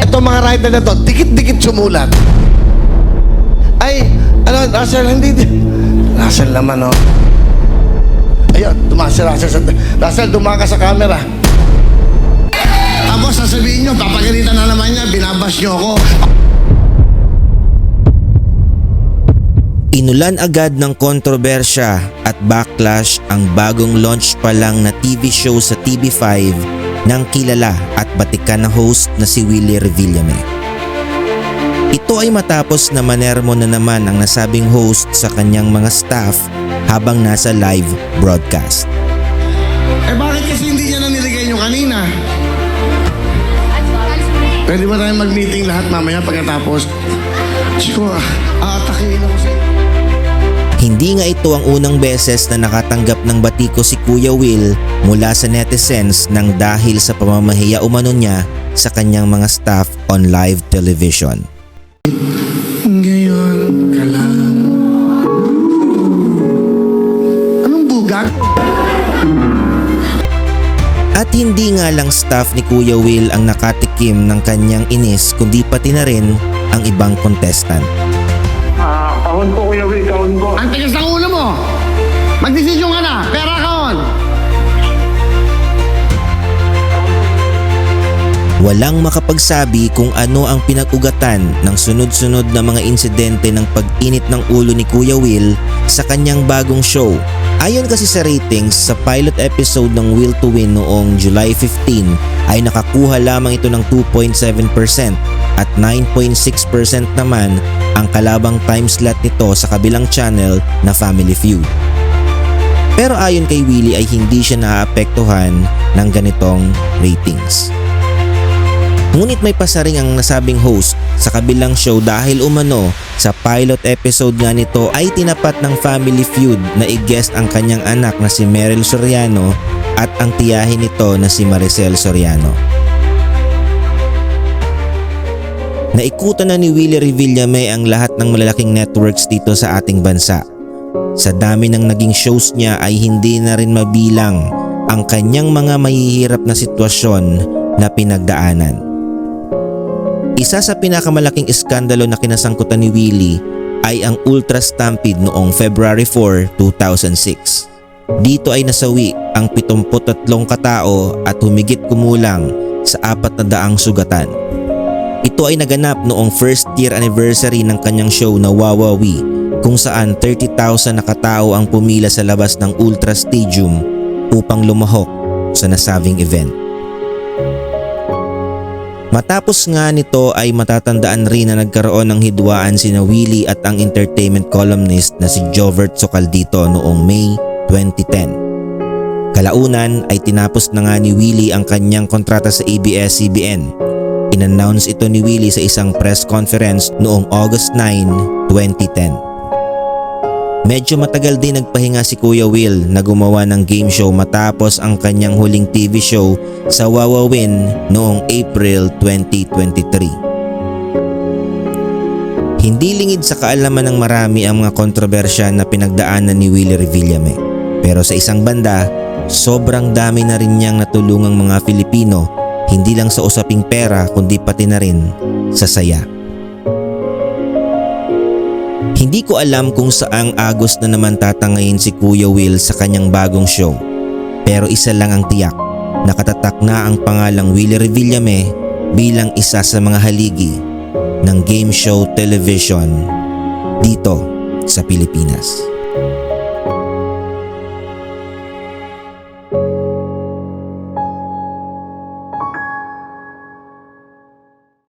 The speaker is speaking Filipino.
Ito mga writer na to, dikit-dikit sumulat. Ay, ano, Russell, hindi. Russell naman, oh. Ayun, tumakas si Russell. Russell, tumakas sa camera. Tapos sasabihin nyo, papagalitan na naman niya, binabash nyo ako. Inulan agad ng kontrobersya at backlash ang bagong launch pa lang na TV show sa TV5 ng kilala at batikan na host na si Willie Revillame. Ito ay matapos na manermo na naman ang nasabing host sa kanyang mga staff habang nasa live broadcast. Eh bakit kasi hindi niya na niligay nyo kanina? Pwede ba tayo mag-meeting lahat mamaya pagkatapos? Chico, aatakihin ako sa'yo. Hindi nga ito ang unang beses na nakatanggap ng batiko si Kuya Will mula sa netizens nang dahil sa pamamahiya umano niya sa kanyang mga staff on live television. Ngayon ka lang. Anong bugat? At hindi nga lang staff ni Kuya Will ang nakatikim ng kanyang inis kundi pati na rin ang ibang contestant. Kahon ko, Kuya Will, kahon ko. Ang tigas ng ulo mo! Magdesisyon ka na! Pera kaon! Walang makapagsabi kung ano ang pinag-ugatan ng sunod-sunod na mga insidente ng pag-init ng ulo ni Kuya Will sa kanyang bagong show. Ayon kasi sa ratings sa pilot episode ng Will to Win noong July 15 ay nakakuha lamang ito ng 2.7% at 9.6% naman ang kalabang time slot nito sa kabilang channel na Family Feud. Pero ayon kay Willie ay hindi siya naaapektuhan ng ganitong ratings. Ngunit may pasaring ang nasabing host sa kabilang show dahil umano sa pilot episode nga nito ay tinapat ng Family Feud na i-guest ang kanyang anak na si Meryl Soriano at ang tiyahin nito na si Maricel Soriano. Naikutan na ni Willie Revillame ang lahat ng malalaking networks dito sa ating bansa. Sa dami ng naging shows niya ay hindi na rin mabilang ang kanyang mga mahihirap na sitwasyon na pinagdaanan. Isa sa pinakamalaking iskandalo na kinasangkutan ni Willie ay ang Ultra Stampede noong February 4, 2006. Dito ay nasawi ang 73 katao at humigit kumulang sa 400 sugatan. Ito ay naganap noong first year anniversary ng kanyang show na Wawawi kung saan 30,000 na katao ang pumila sa labas ng Ultra Stadium upang lumahok sa nasabing event. Matapos nga nito ay matatandaan rin na nagkaroon ng hidwaan sina Willie at ang entertainment columnist na si Jovert Socaldito noong May 2010. Kalaunan ay tinapos na nga ni Willie ang kanyang kontrata sa ABS-CBN. In-announce ito ni Willie sa isang press conference noong August 9, 2010. Medyo matagal din nagpahinga si Kuya Will na gumawa ng game show matapos ang kanyang huling TV show sa Wawawin noong April 2023. Hindi lingid sa kaalaman ng marami ang mga kontrobersya na pinagdaanan ni Willie Revillame. Pero sa isang banda, sobrang dami na rin niyang natulungang mga Filipino, hindi lang sa usaping pera kundi pati na rin sa saya. Hindi ko alam kung saang agos na naman tatangayin si Kuya Will sa kanyang bagong show. Pero isa lang ang tiyak, nakatatak na ang pangalang Willie Revillame bilang isa sa mga haligi ng game show television dito sa Pilipinas.